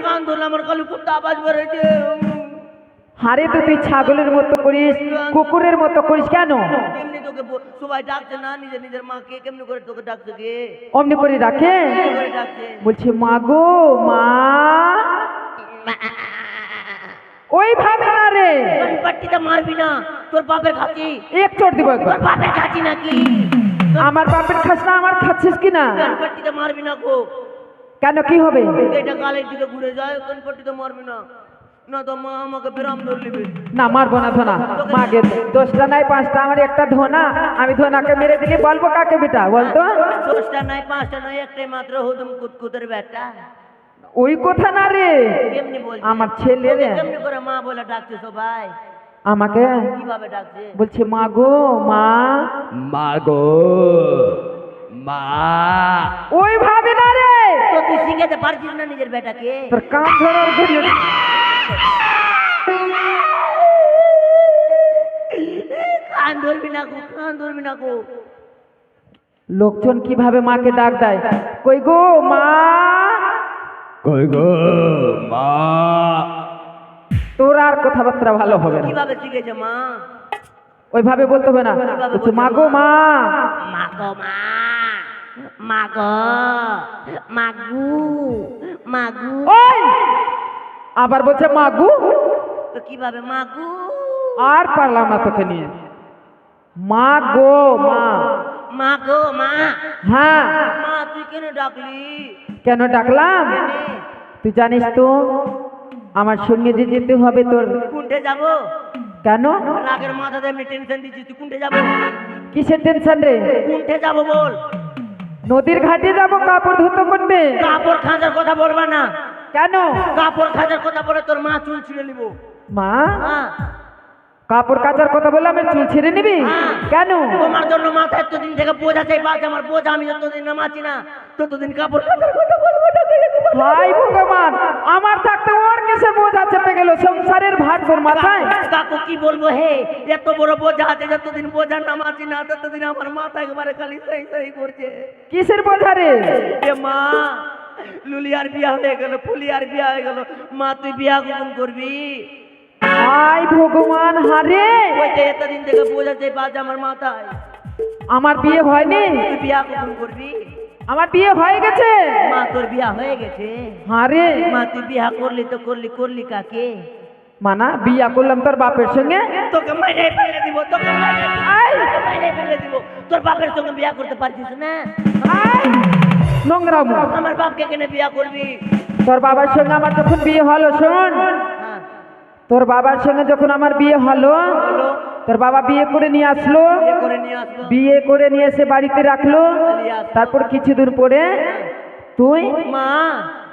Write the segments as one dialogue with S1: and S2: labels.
S1: কান ধরলে আমার খালি কুত্তা আওয়াজ বেরোচ্ছে।
S2: হারে তো তুই ছাগলের মতো করিস, কুকুরের মতো করিস কেন?
S1: কেমনি তোকে সবাই ডাকছে না, নিজের নিজের মাকে কেমনি করে তোকে ডাকছে কে?
S2: অমনি করে রাখে,
S1: কেমনি করে ডাকছে?
S2: বলছে মা গো মা। ওইভাবে না রে,
S1: পাট্টিটা মারবি না, তোর বাপের খাচ্ছি।
S2: এক চোট দিব একবার।
S1: তোর বাপের খাচ্ছি নাকি?
S2: আমার বাপের খাস না, আমার খাচ্ছিস কিনা?
S1: পাট্টিটা মারবি না গো।
S2: কেন কি হবে?
S1: এটা গালের দিকে ঘুরে যায়, পাট্টিটা মারবি না, না তো মা আমাকে বিরাম ধরে নেবে।
S2: না মারবো না ধোনা, মাকে 10টা নাই 5টা, আমার একটা ধোনা, আমি ধোনাকে মেরে দিলে বলবো কাকে বেটা বলতো?
S1: 10টা নাই 5টা নাই, একটাই মাত্র হুদুম কুতকুতের বেটা।
S2: ওই কথা না রে,
S1: কেমনি বলছিস?
S2: আমার ছেলে রে।
S1: কেমনি করে মা বলে ডাকছে সবাই?
S2: আমাকে
S1: কিভাবে ডাকছে?
S2: বলছে মা গো মা।
S3: মা গো মা।
S2: ওইভাবে না রে,
S1: তো তুই শিখাতে পারছিস না নিজের বেটাকে?
S2: তোর কান ধরার জন্য।
S1: কান ধরবি না গো, কান ধরবি না গো।
S2: লোকজন কিভাবে মাকে ডাক দেয়, কই গো মা।
S3: কই গো মা।
S2: তোর আর কথাবার্তা ভালো হবে না,
S1: কিভাবে শিখেছে মা?
S2: ওইভাবে বলতে হবে না, বলছে মা গো মা।
S1: মা গো মা, মা গো, মাগু, মাগু।
S2: ওই আবার বলছে মাগু।
S1: তো কিভাবে মাগু?
S2: আর পারলাম না তোকে নিয়ে। মা গো মা।
S1: মা গো মা।
S2: হ্যাঁ,
S1: মা তুই কেন ডাকলি?
S2: কেন ডাকলাম
S1: কেনে?
S2: তুই জানিস তো? আমার সঙ্গে যে যেতে হবে তোর।
S1: কুন্ঠে যাবো?
S2: কেন?
S1: রাগের মাথাতে এমনি টেনশন দিচ্ছিস, তুই কুন্ঠে যাবো?
S2: কিসের টেনশন রে?
S1: কুন্ঠে যাবো বল।
S2: নদীর ঘাটে যাব কাপড় ধুতো করতে।
S1: কাপড় খাঁজার কথা বলবা না।
S2: কেন?
S1: কাপড় খাঁজার কথা বলে তোর মা চুল ছিঁড়ে নিবো।
S2: মা
S1: হ্যাঁ,
S2: কাপড় কাচার কথা বলে আমি চুল ছিঁড়ে নিবি?
S1: হ্যাঁ।
S2: কেন?
S1: তোমার জন্য মাথা এতদিন থেকে বোঝা চাই, বাজ আমার বোঝা, আমি যতদিন নামাচ্ছি না ততদিন কাপড় কাচার কথা বলবো না।
S2: হাই ভগবান, আমার থাকতে ওর কিসের বোঝা চেপে গেল? সংসারের ভার তোর মাথায়।
S1: কাকু কি বলবো হে, এত বড় বোঝা আছে, যতদিন বোঝা নামাচ্ছি না ততদিন আমার মাথা একেবারে খালি সেই সেই করছে।
S2: কিসের বোঝা রে?
S1: এ মা, লুলিয়ার বিয়া হয়ে গেল, ফুলিয়ার বিয়া হয়ে গেল, মা তুই বিয়া কখন করবি?
S2: হাই ভগবান, হারে
S1: ওই যে এতদিন থেকে বোঝা চাই বাজ আমার মাথায়,
S2: আমার বিয়ে হয়নি।
S1: তুই বিয়া কখন করবি?
S2: আমার বিয়ে হয়ে গেছে।
S1: মা তোর বিয়া হয়ে গেছে?
S2: হারে
S1: মা তুই বিয়া করলি তো করলি কাকে?
S2: মানা বিয়া করলাম তোর বাপের সঙ্গে।
S1: তোকে মাইরে ফেলে দিব, তোকে মাইরে ফেলে দিব। তোর বাপের সঙ্গে বিয়া করতে পারছিস না?
S2: নোংরা মুখ।
S1: আমার বাপকে কেন বিয়া করবি?
S2: তোর বাবার সঙ্গে আমার যখন বিয়ে হলো, শোন,
S1: হ্যাঁ,
S2: তোর বাবার সঙ্গে যখন আমার বিয়ে হলো,
S1: বলো।
S2: তোর বাবা বিয়ে করে নিয়ে আসলো।
S1: বিয়ে করে নিয়ে আসলো।
S2: বিয়ে করে নিয়ে এসে বাড়িতে রাখলো। তারপর কিছু দূর পরে তুই।
S1: মা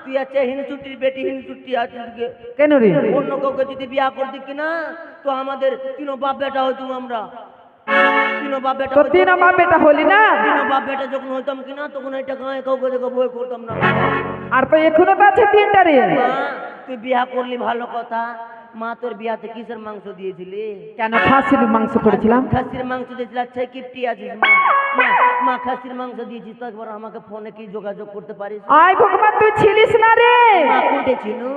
S1: তুই আছে হিনচুটির বেটি, হিনচুটি আছে।
S2: কেন রে?
S1: অন্য কাউকে যদি বিয়া করতি কিনা তো আমাদের তিনো বাপ বেটা হইতো। আমরা তিনো বাপ বেটা
S2: তোর দিন আমার বেটা হলি না।
S1: তিনো বাপ বেটা যখন হইতাম কিনা তখন এটা গায়ে কাউকে দেখে বই করতাম না।
S2: আর তো এখনো তো আছে 3টা রে।
S1: মা তুই বিয়া করলি ভালো কথা। মা তোর বিয়াতে কিসের মাংস দিয়েছিলি?
S2: কেন? খাসির মাংস করেছিলাম।
S1: খাসির মাংস দিয়েছিল। আচ্ছা কিপটি আছিস মা, মা খাসির মাংস দিয়েছিস তো একবার আমাকে ফোনে কি যোগাযোগ করতে পারিস?
S2: আয় ভগবান, তুই ছিলিস না রে।
S1: মা কোনটে চিনু?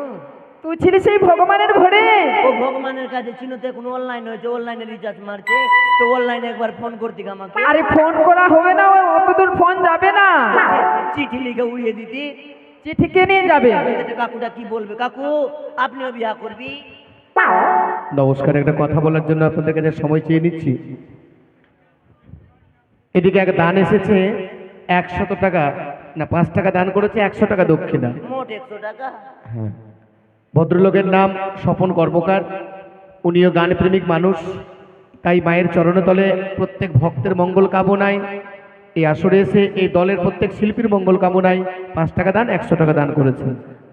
S2: তুই ছিলিস এই ভগবানের ঘরে।
S1: ও ভগবানের কাছে চিনু তো এখন অনলাইন হয়েছে, অনলাইনে রিচার্জ মারছে তো অনলাইনে একবার ফোন করতি আমাকে।
S2: আরে ফোন করা হবে না, অত দূর ফোন যাবে না।
S1: চিঠি লিখে উড়িয়ে দিতি।
S2: চিঠি কে নিয়ে যাবে?
S1: কাকুটা কি বলবে? কাকু আপনিও বিয়া করবি?
S3: নমস্কার, একটা কথা বলার জন্য আপনাদের কাছে সময় চেয়ে নিচ্ছি। এদিকে এক দান এসেছে 100 টাকা, না 5 টাকা দান করেছে, 100 টাকা দক্ষিণা।
S1: মোট 100 টাকা।
S3: হ্যাঁ, ভদ্রলোকের নাম স্বপন কর্মকার। উনিও গানপ্রেমিক মানুষ, তাই মায়ের চরণতলে প্রত্যেক ভক্তের মঙ্গল কামনায় এই আসরে এসে এই দলের প্রত্যেক শিল্পীর মঙ্গল কামনায় 5 টাকা দান, 100 টাকা দান করেছে।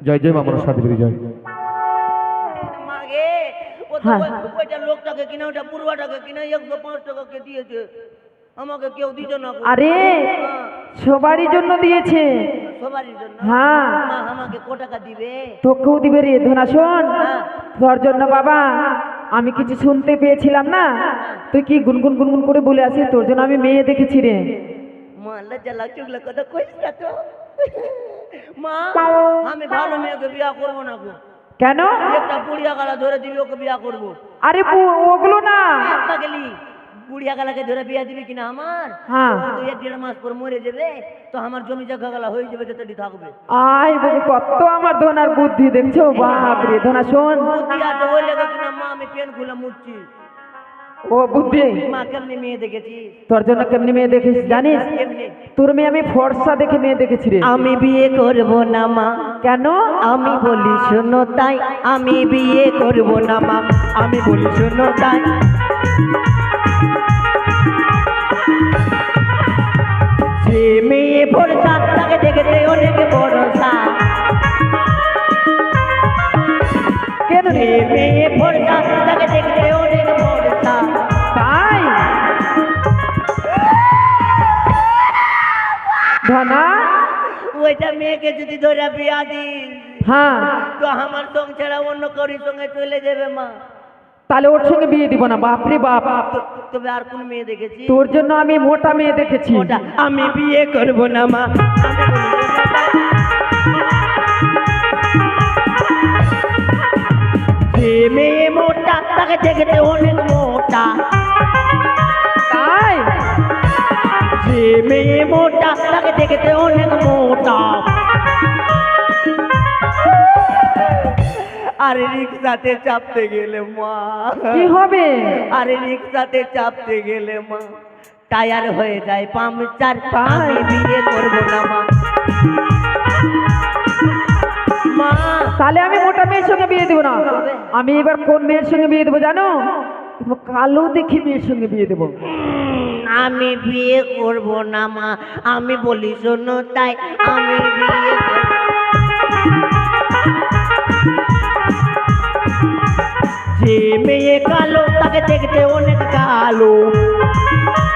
S3: জয় জয় মা মনসা দেবী জয়।
S1: মাগে ও তো
S2: হ্যাঁ।
S1: ওইটা লোকটাকে কিনা, ওইটা পুরুয়াটাকে কিনা 105 টাকাকে দিয়েছে, আমাকে কেউ দিত না গো।
S2: আরে
S1: হ্যাঁ,
S2: সবারই জন্য দিয়েছে।
S1: সবারই জন্য।
S2: হ্যাঁ,
S1: মা আমাকে কত টাকা দিবে?
S2: তোকেও দিবে রে ধনা। শোন,
S1: হ্যাঁ,
S2: তোর জন্য বাবা আমি কিছু শুনতে পেয়েছিলাম না, তুই কি গুনগুন গুনগুন করে বলে আসিস, তোর জন্য আমি মেয়ে দেখেছি রে।
S1: মা লজ্জা লাগছে, ওগুলো কথা কইস না তো। মা আমি ভালো মেয়েকে বিয়া করবো না গো,
S2: কেন?
S1: একটা বুড়িয়া গালা ধরে দিবি ওকে বিয়া করবো।
S2: আরে ওগুলো না।
S1: তা গেলি বুড়িয়া গালাকে ধরে বিয়া দিবি কিনা আমার?
S2: হ্যাঁ।
S1: ও তো 1-1.5 মাস পর মরে যাবে, তো আমার জমি জায়গা গালা হয়ে যাবে, যেতে থাকবে।
S2: আই বলি কত আমার ধনার বুদ্ধি দেখছো, বাপ রে। ধনা শোন,
S1: বুদ্ধি আছে ওই লেগে কিনা মা আমি পেন খুলে মুচ্ছি।
S2: ও বুদ্ধি,
S1: মা কেমনি মেয়ে দেখেছি
S2: তোর জন্য কেমনি মেয়ে দেখেছিস জানিস?
S1: কেমনি?
S2: তোর মেয়ে আমি ফর্সা দেখে মেয়ে দেখেছি রে।
S1: আমি বিয়ে করব না মা,
S2: কেন?
S1: আমি বলি শোনো তাই, আমি বিয়ে করব না মা, আমি বলি শোনো তাই। যে মেয়ে ভরসা তাকে দেখতে অনেক ভরসা,
S2: কেন রে?
S1: যে মেয়ে ভরসা তাকে দেখতে অনেক ভরসা।
S2: তাই ধনা?
S1: ওইটা মেয়েকে যদি ধরে বিয়া দিস
S2: হ্যাঁ,
S1: তো আমার সঙ্গে ছাড়া অন্য কারোর সঙ্গে চলে যাবে মা।
S2: তাহলে ওর সঙ্গে বিয়ে দিব না। বাপরে বাপ,
S1: তবে আর কোন মেয়ে দেখেছি?
S2: তোর জন্য আমি মোটা মেয়ে দেখেছি।
S1: ওটা আমি বিয়ে করব না মা, আমি বলি যে মেয়ে মোটা তাকে দেখতে অনেক মোটা,
S2: তাই
S1: যে মেয়ে মোটা তাকে দেখতে অনেক মোটা। আরে রিক্সাতে চাপতে গেলে মা,
S2: কি হবে?
S1: আরে রিক্সাতে চাপতে গেলে মা টায়ার হয়ে যায় পাংচার,
S2: তাই?
S1: আমি বিয়ে করব না মা। মা
S2: তাহলে আমি মোটা মেয়ের সঙ্গে বিয়ে দেবো না। আমি এবার কোন মেয়ের সঙ্গে বিয়ে দেবো জানো? কালো দেখি মেয়ের সঙ্গে বিয়ে দেবো।
S1: আমি বিয়ে করব না মা, আমি বলি শোনো তাই, আমি বিয়ে করব। যে মেয়ে কালো তাকে দেখতে অনেক কালো,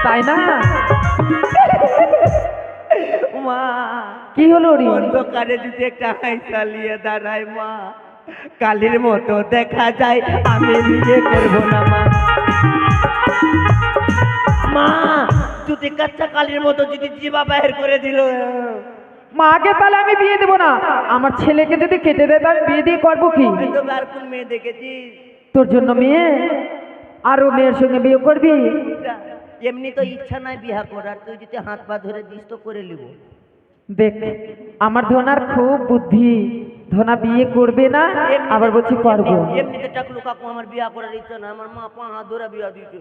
S2: তাই না?
S1: মা
S2: কি হলো রে?
S1: অন্ধকারে যদি একটা হাই চালিয়ে দাঁড়ায় মা, কালির মতো দেখা যায়, আমি বিয়ে করব না মা। মা যদি কাচ্চা কালির মতো যদি জিবা বাহির করে দিল,
S2: মাকে তাহলে আমি বিয়ে দেবো না। আমার ছেলেকে যদি কেটে দেয় তো আমি বিয়ে দিয়ে করবো কি?
S1: তবে আর কোন মেয়ে দেখেছিস?
S2: তোর জন্য মেয়ে, আরো মেয়ের সঙ্গে বিয়ে করবি?
S1: এমনি তো ইচ্ছা নাই বিয়া করার, তুই যদি হাত পা ধরে দিস তো করে নিব।
S2: দেখ, আমার ধনার খুব বুদ্ধি। ধনা বিয়ে করবে না, আবার বলছি করবো।
S1: এমনিতে টাকলু কাকু আমার বিয়া করার ইচ্ছা না, আমার মা পা হাত ধরে বিয়া দিতে।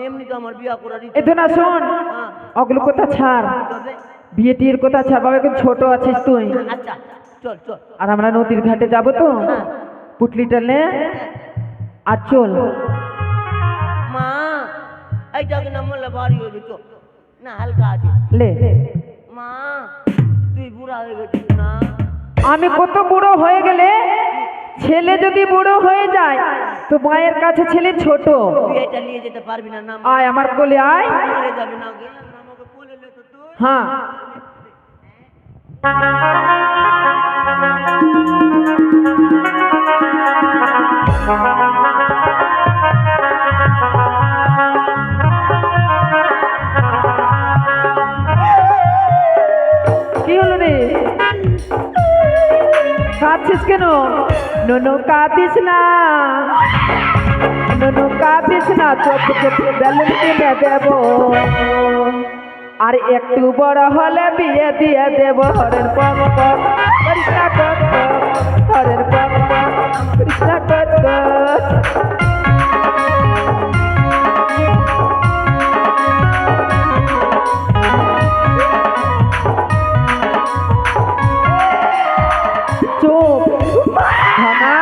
S1: এমনি তো আমার বিয়া করার
S2: এ
S1: ইচ্ছা।
S2: ধনা শোন,
S1: হ্যাঁ,
S2: ওগুলো কথা ছাড়,
S1: তবে
S2: বিয়ে টিয়ের কথা ছাড়। বাবা এখন ছোট আছিস তুই,
S1: আচ্ছা চল চল।
S2: আর আমরা নদীর ঘাটে যাবো তো,
S1: হ্যাঁ।
S2: পুটলিটা নে আর চল।
S1: মা এইটা কি না মরলে বাড়ি হয়ে গেছ না, হালকা আছে।
S2: লে,
S1: মা তুই বুড়া হয়ে গেছিস না?
S2: আমি কত বুড়ো হয়ে গেলে, ছেলে যদি বুড়ো হয়ে যায় তো মায়ের কাছে ছেলে ছোট।
S1: তুই এটা নিয়ে যেতে পারবি না, না
S2: আয় আমার কোলে আয়।
S1: মরে যাবি না গে, আমাকে কোলে লে তো তুই।
S2: হ্যাঁ, কি হলো রে? কাঁদছিস কেন? নুনু কাঁদিস না, নুনু কাঁদিস না, চোখ চোখ বেলুন কিনে দেব, আর একটু বড় হলে বিয়ে দিয়ে দেব। হরের পক পক কৃষ্ণা কচ কচ, হরের পক পক কৃষ্ণা কচ কচ। চুপ ধনা,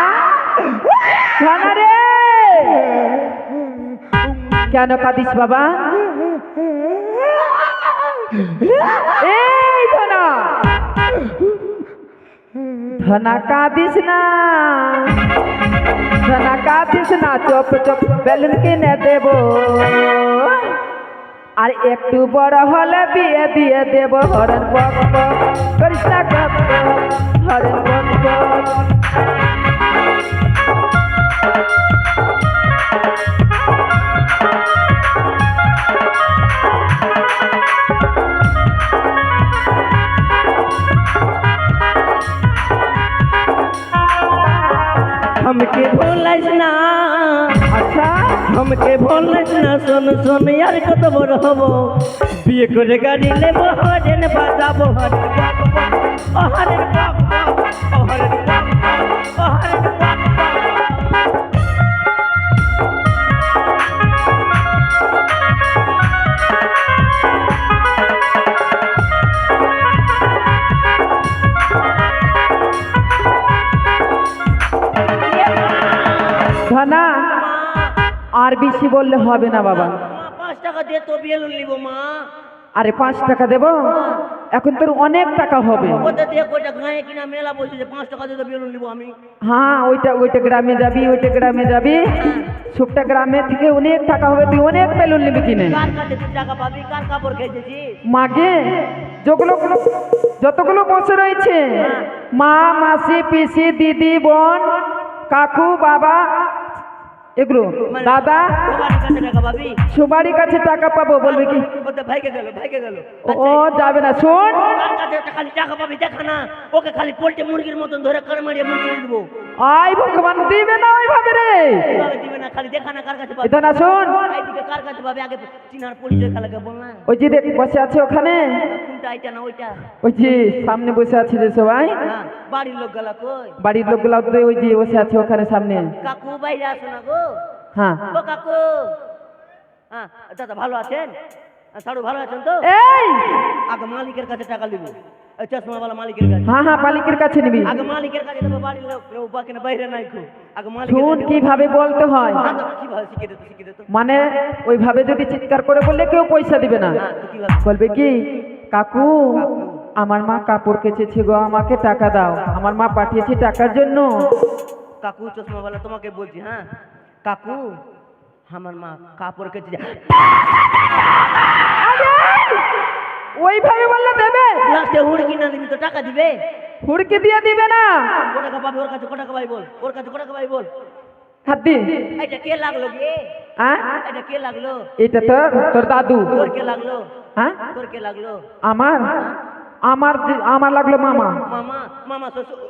S2: ধনা রে, কেন কাঁদিস বাবা? এই ধনা, ধনা কাঁদিস না, ধনা কাঁদিস না, চুপ চুপ বেলুন কিনে দেব, আর একটু বড় হলে বিয়ে দিয়ে দেব। হরেন বক বক কৃষ্ণ কপ কপ, হরেন বক বক।
S1: हमके भूलिस ना
S2: আচ্ছা
S1: हमके भूलिस ना सुन सुन यार कत बड़ हबो বিয়ে করে গাড়ি নেব হরেন বাজাবো হরেন হরেন হরেন হরেন
S2: ধনা আর বেশি বললে হবে না বাবা।
S1: 5 টাকা দিয়ে তো বিয়ে নিব মা।
S2: আরে 5 টাকা দেব? এখন তোর অনেক টাকা হবে।
S1: ওটা দিয়ে কয়টা গায়ে কিনা মেলা বসেছে 5 টাকা দিয়ে তো বিয়ে নিব আমি।
S2: হ্যাঁ ওইটা গ্রামে যাবি, ওইটা গ্রামে যাবি, সবটা গ্রামে থেকে অনেক টাকা হবে, তুই অনেক বেলুন নিবি কিনে।
S1: কার কাছে তুই টাকা পাবি? কার কাপড় খেয়েছিস?
S2: মাগে যতগুলো বছর রয়েছে মা, মাসি, পিসি, দিদি, বোন, কাকু, বাবা, এগুলো দাদা,
S1: সবার কাছে টাকা পাবি?
S2: সবারই কাছে টাকা পাবো। বলবে কি
S1: ওটা ভাইকে গেল
S2: ও যাবে না। শোন
S1: কার কাছে খালি টাকা পাবি দেখা না, ওকে খালি পোল্ট্রি মুরগির মতন ধরে করে মারিয়ে মুরগি দিব।
S2: আই ভগবান দিবে না ওইভাবে রে,
S1: কিভাবে দিবে না? খালি দেখা না কার কাছে পাবি।
S2: এটা না শোন
S1: এইদিকে কার কাছে পাবি আগে চিনার পরিচয় খালাকে বল না।
S2: ওই যে দেখ বসে আছে ওখানে,
S1: কোনটা এইটা না ওইটা?
S2: ওই যে সামনে বসে আছে যে সবাই
S1: হ্যাঁ বাড়ির লোক গেলা কই?
S2: বাড়ির লোকগুলো ওই যে বসে আছে ওখানে সামনে।
S1: কাকু বাইরে আসো না গো।
S2: হ্যাঁ
S1: ও কাকু, হ্যাঁ দাদা ভালো আছেন? সাড়ু ভালো আছেন তো?
S2: এই
S1: আগে মালিকের কাছে টাকা নিব, চশমাওয়ালা মালিকের কাছে।
S2: হ্যাঁ হ্যাঁ মালিকের কাছে নিবি।
S1: আগে মালিকের কাছে দেবো, বাড়ির লোক বাকি না বাইরে নাই খো। আগে মালিকের
S2: শোন
S1: কাছে
S2: কিভাবে বলতে হয়,
S1: কিভাবে শিখে দে তো।
S2: মানে ওইভাবে যদি চিৎকার করে বললে কেউ পয়সা দিবে না।
S1: হ্যাঁ তো কিভাবে?
S2: বলবে কি কাকু আমার মা কাপড় কেচেছে গো, আমাকে টাকা দাও, আমার মা পাঠিয়েছে টাকার জন্য।
S1: কাকু চশমাওয়ালা তোমাকে বলছি, হ্যাঁ কাকু আমার মা কাপড় কেচে
S2: ওইভাবে বললে দেবে?
S1: লাস্টে হুড়কি না দিবি তো টাকা দিবে?
S2: হুড়কি দিয়ে দিবে না।
S1: কত টাকা পাবি ওর কাছে? কত টাকা পাই বল, ওর কাছে কত টাকা পাই বল।
S2: হাত দি।
S1: এটা কে লাগলো গে?
S2: হ্যাঁ
S1: এটা কে লাগলো?
S2: এটা তোর দাদু।
S1: তোর কে লাগলো?
S2: হ্যাঁ
S1: তোর কে লাগলো?
S2: আমার লাগলো মামা।
S1: মামা শ্বশুর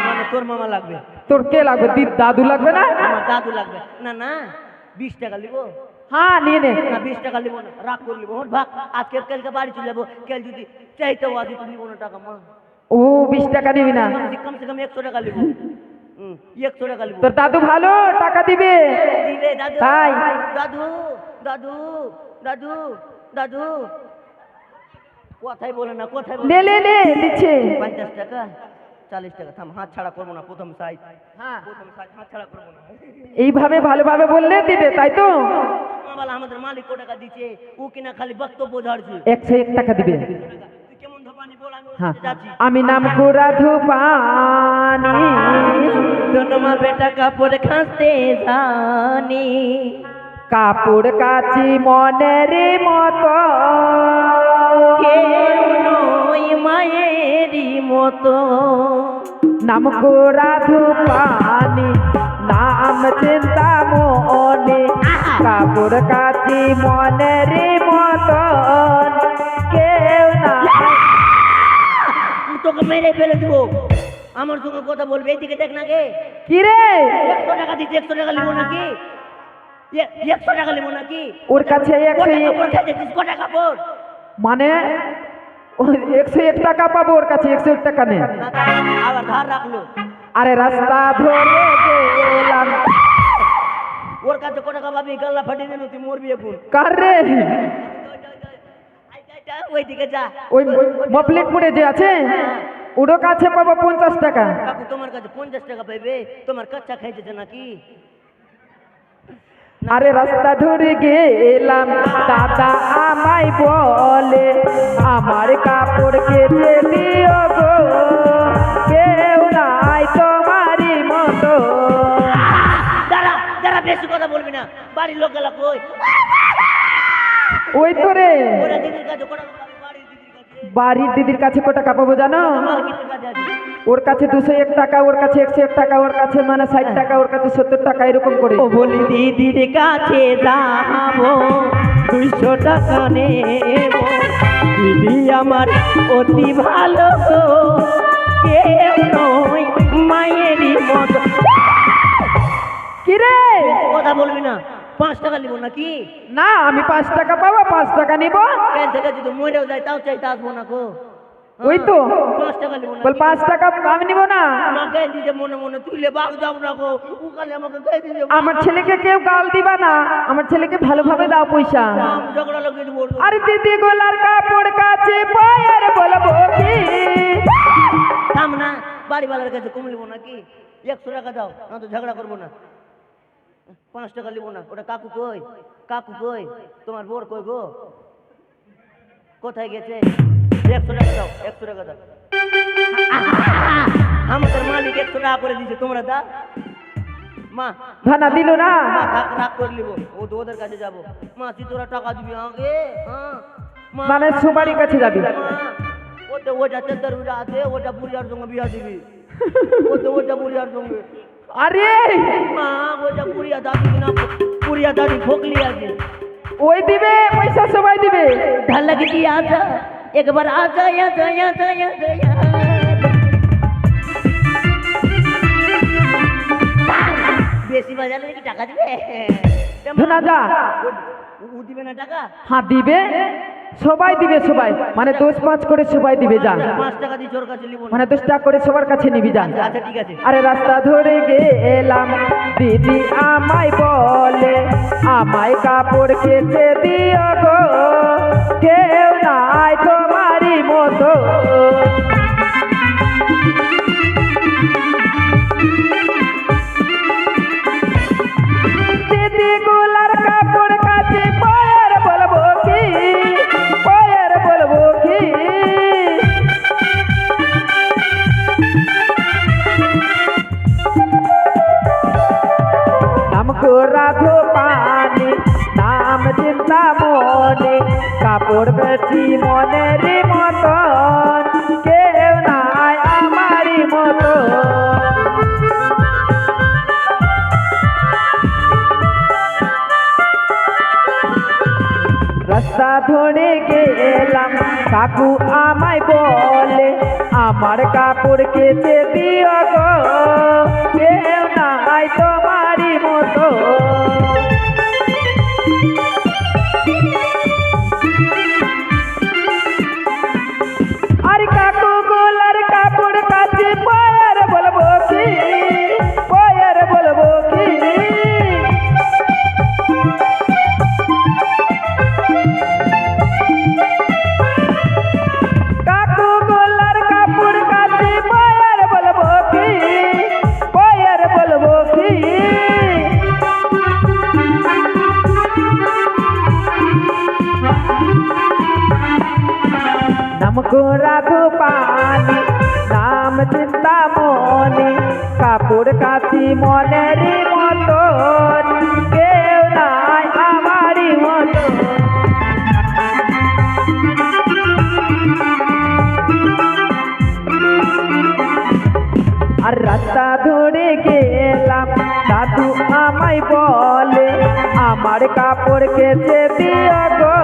S1: মানে তোর মামা লাগবে।
S2: তোর কে লাগবে? দাদু লাগবে না?
S1: আমার দাদু লাগবে। না 20 টাকা নিব।
S2: হ্যাঁ নিয়ে নে।
S1: না 20 টাকা নিব না, রাগ করে নিব। ভাগ আজকে কালকে বাড়ি চলে যাবো, কাল যদি চাইতে আজ তো নিব না টাকা মা।
S2: ও 20 টাকা নিবি না?
S1: কমসে কম 100 টাকা নিব। 100 টাকা নিব।
S2: তোর দাদু ভালো টাকা দিবে।
S1: দিবে দাদু।
S2: তাই
S1: দাদু দাদু দাদু দাদু কথাই বলে না, কথাই বলে
S2: নে দিচ্ছে।
S1: 50 টাকা 40 টাকা। থাম, হাত ছাড়া করবো না। প্রথম সাইজ
S2: হ্যাঁ
S1: হাত ছাড়া করবো না।
S2: এইভাবে ভালোভাবে বললে দিবে, তাই তো?
S1: মামালা আমাদের মালিক কত টাকা দিচ্ছে, ও কিনা খালি বক্তব্য ঝাড়ছে।
S2: 101 টাকা দিবে।
S1: তুই কেমন ধপানি বল, আমি
S2: হ্যাঁ
S1: যাচ্ছি।
S2: আমি নাম কুরাধু পানি,
S1: তোমার বেটা কাপড় খাঁচতে জানি,
S2: কাপড় কাচি মনের মতো,
S1: কেউ নই মায়েরই মতো।
S2: নাম কুরাধু পানি, নাম চিন্তা মনে, কাপড় কাচি মনের মতন, কেউ না।
S1: তোকে মেরে ফেলে দিব। আমার সঙ্গে কথা বলবে, এইদিকে দেখ না গে।
S2: কিরে
S1: 100 টাকা দিচ্ছি, 100 টাকা নিবো নাকি? 100 টাকা নিবো নাকি?
S2: ওর কাছে
S1: কটা কাপড় খেয়েছিস? কটা কাপড়?
S2: মানে 101 টাকা পাবো, ওর কাছে 101 টাকা নেই।
S1: আবার ধার রাখলো।
S2: আরে রাস্তা ধরে গেলাম।
S1: ওর কাছে কত টাকা পাবি? গাল্লা ফাটিয়ে দিল, তুই মরবি এখন।
S2: কার রে?
S1: ওইদিকে যা।
S2: ওই মফলিকপুরে যে আছে ওর কাছে পাবো 50 টাকা।
S1: কাকু তোমার কাছে 50 টাকা পাইবে? তোমার কাচ্চা খাইছে নাকি?
S2: আরে রাস্তা ধরে গেলাম, দাদা আমায় বলে আমার কাপড় কেচে দিও গো, কেউ নাই তোমারই মতো।
S1: দাঁড়া বেশি কথা বলবি না। বাড়ির লোক গেলা কই?
S2: ওই তো রে
S1: ওরা দিদির কাছে কত টাকা পাবি?
S2: বাড়ির দিদির কাছে কত টাকা পাবো জানো?
S1: মার্কেটের কাছে আছে।
S2: ওর কাছে 201 টাকা, ওর কাছে 101 টাকা, ওর কাছে মানে 60 টাকা, ওর কাছে 70 টাকা, এরকম করে।
S1: ও বলি দিদির কাছে যাবো, 200 টাকা নেব। দিদি আমার অতি ভালো, কেউ নয় মায়েরই মতো। বলবি না 5 টাকা নিব নাকি
S2: না আমি 5 টাকা পাবো 5 টাকা নিব
S1: কেন থেকে যদি মরেও যায় তাও চাইতে আসবো না গো
S2: ওই তো
S1: 5 টাকা নিব না
S2: বল 5 টাকা আমি নিব না
S1: না গায়ে দিতে মনে মনে তুইলে বাগ যাও না গো উকালে আমাকে গায়ে দিতে
S2: আমার ছেলেকে কেউ গাল দিবা না আমার ছেলেকে ভালোভাবে দাও পয়সা
S1: ঝগড়া লাগিয়ে দিব
S2: আরে দিদি গোলার কাপড় কাছে পায়ের বলবো কি
S1: থাম না বাড়িওয়ালার কাছে কম নিব নাকি 100 টাকা দাও না তো ঝগড়া করবো না 5 টাকা নিব না ওটা কাকু কই তোমার বোর কই গো কোথায় গেছে 100 টাকা দাও 100 টাকা দাও আমাদের মালিক 100 টাকা করে দিয়েছে তোমরা দাও মা
S2: ভানা দিল না
S1: মা রাগ করে নিব ও তো ওদের কাছে যাবো মা তুই তোরা টাকা দিবি আগে হ্যাঁ মা
S2: মানে সুপারির কাছে যাবি
S1: ওটা চাদর উড়া আছে ওটা বুড়িয়ার সঙ্গে বিয়া দিবি ওটা বুড়িয়ার সঙ্গে
S2: আরে
S1: মা ওটা বুড়িয়া দাদি না বুড়িয়া দাদি ফোকলি আছে
S2: ওই দিবে পয়সা সবাই দিবে
S1: ঢাল লাগি কি আজা একবার আজা বেশি বাজালে কি টাকা দিবে
S2: শোনা যা
S1: ও দিবে না টাকা
S2: হ্যাঁ দিবে সবাই দিবে সবাই মানে 10-5 করে সবাই দিবে যা
S1: 5 টাকা দিয়ে ওর কাছে নিব
S2: মানে 10 টাকা করে সবার কাছে নিবি যা
S1: আচ্ছা ঠিক আছে
S2: আরে রাস্তা ধরে গেলাম দিদি আমায় বলে আমায় কাপড় কেচে দিও গো কেউ নাই তোমারই মতো দিদি গোলার কাপড় কাচে পায়ের বলবো কি নামকো রাধো পানি নাম চিন্তা মনে কাপড় কাচি মনের মতন কেউ নাই আমারই মতো রাস্তা ধরে গেলাম কাকু আমায় বলে আমার কাপড় কেচে দিও গো কেউ নাই তোমারই মতো আরে কাকু গোলার কাপড় কাচে পায়ের বলবো কি কাকু গোলার কাপড় কাচে পায়ের বলবো কি নামকো রাধো পানি নাম চিন্তা মনে কাপড় কাচি মনের মতন কেউ নাই আমারই মতো আর রাস্তা ধরে গেলাম দাদু আমায় বলে আমার কাপড় কেচে দিও গো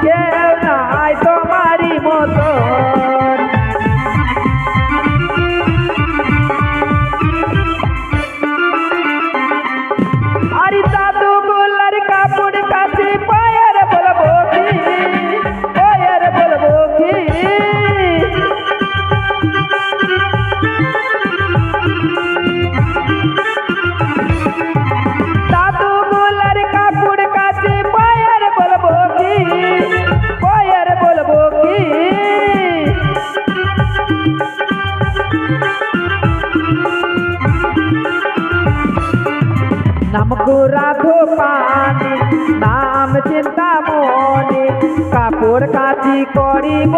S2: কেউ নাই তোমারই মতো আরে দাদু গোলার কাপড় কাচে পায়ের বলবো কি দাদু গোলার কাপড় কাচে পায়ের বলবো কি নামকো রাধো পানি নাম চিন্তা মনে কাপড় কাচি করিব